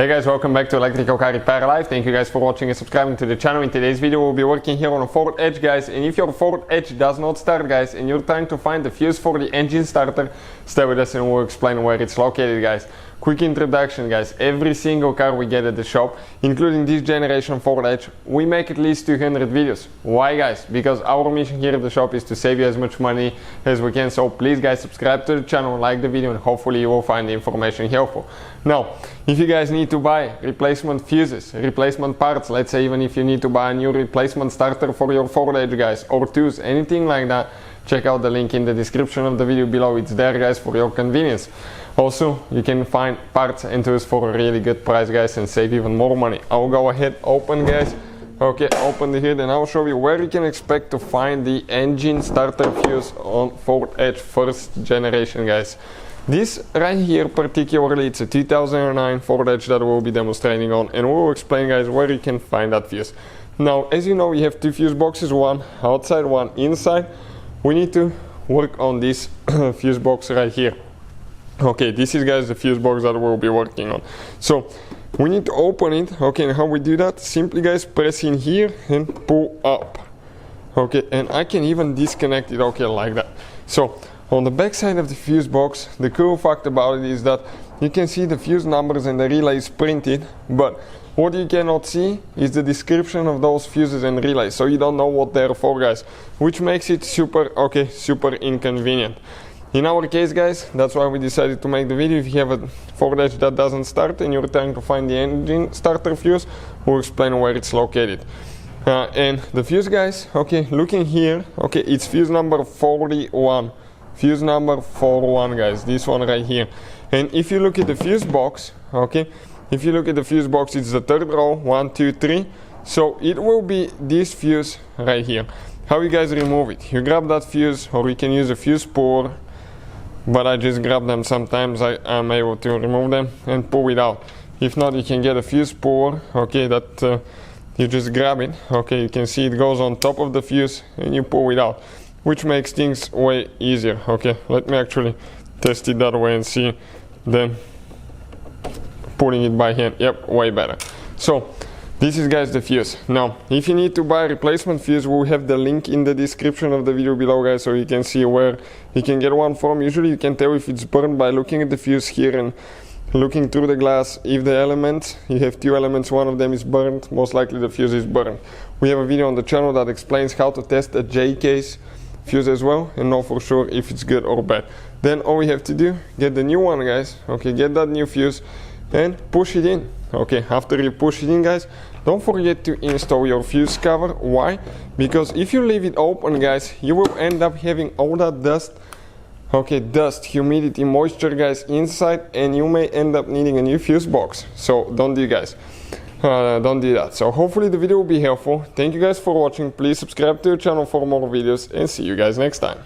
Hey guys, welcome back to Electrical Car Repair Live. Thank you guys for watching and subscribing to the channel. In today's video we'll be working here on a Ford Edge, guys, and if your Ford Edge does not start, guys, and you're trying to find the fuse for the engine starter, stay with us and we'll explain where it's located, guys. Quick introduction, guys. Every single car we get at the shop, including this generation Ford Edge, we make at least 200 videos. Why, guys? Because our mission here at the shop is to save you as much money as we can. So please, guys, subscribe to the channel, like the video, and hopefully you will find the information helpful. Now, if you guys need to buy replacement fuses, replacement parts, let's say even if you need to buy a new replacement starter for your Ford Edge, guys, or tools, anything like that, check out the link in the description of the video below. It's there, guys, for your convenience. Also, you can find parts and tools for a really good price, guys, and save even more money. I'll go ahead, open, guys. Okay, open the hood and I'll show you where you can expect to find the engine starter fuse on Ford Edge first generation, guys. This right here particularly, it's a 2009 Ford Edge that we'll be demonstrating on, and we'll explain, guys, where you can find that fuse. Now, as you know, we have two fuse boxes, one outside, one inside. We need to work on this fuse box right here. Okay, this is, guys, the fuse box that we'll be working on. So we need to open it. Okay, and how we do that? Simply, guys, press in here and pull up. Okay, and I can even disconnect it, okay, like that. So on the back side of the fuse box, the cool fact about it is that you can see the fuse numbers and the relays printed, but what you cannot see is the description of those fuses and relays, so you don't know what they're for, guys, which makes it super inconvenient. In our case, guys, that's why we decided to make the video. If you have a Ford Edge that doesn't start and you're trying to find the engine starter fuse, we'll explain where it's located. And the fuse, guys, okay, looking here, okay, it's fuse number 41. Fuse number 41, guys, this one right here. And if you look at the fuse box, okay, if you look at the fuse box, it's the third row, 1, 2, 3. So it will be this fuse right here. How you guys remove it? You grab that fuse, or you can use a fuse puller, but I just grab them. Sometimes I'm able to remove them and pull it out. If not, you can get a fuse puller, okay, that you just grab it. Okay, you can see it goes on top of the fuse and you pull it out, which makes things way easier. Okay, let me actually test it that way and see, then putting it by hand. Yep, way better. So this is, guys, the fuse. Now, if you need to buy a replacement fuse, we'll have the link in the description of the video below, guys, so you can see where you can get one from. Usually you can tell if it's burned by looking at the fuse here and looking through the glass. If the elements, you have two elements, one of them is burned, most likely the fuse is burned. We have a video on the channel that explains how to test a J-case fuse as well and know for sure if it's good or bad. Then all we have to do, get the new one, guys. Okay, get that new fuse and push it in. Okay, after you push it in, guys, don't forget to install your fuse cover. Why? Because if you leave it open, guys, you will end up having all that dust, okay, dust, humidity, moisture, guys, inside, and you may end up needing a new fuse box. So don't do, guys. Don't do that. So hopefully the video will be helpful. Thank you guys for watching. Please subscribe to the channel for more videos and see you guys next time.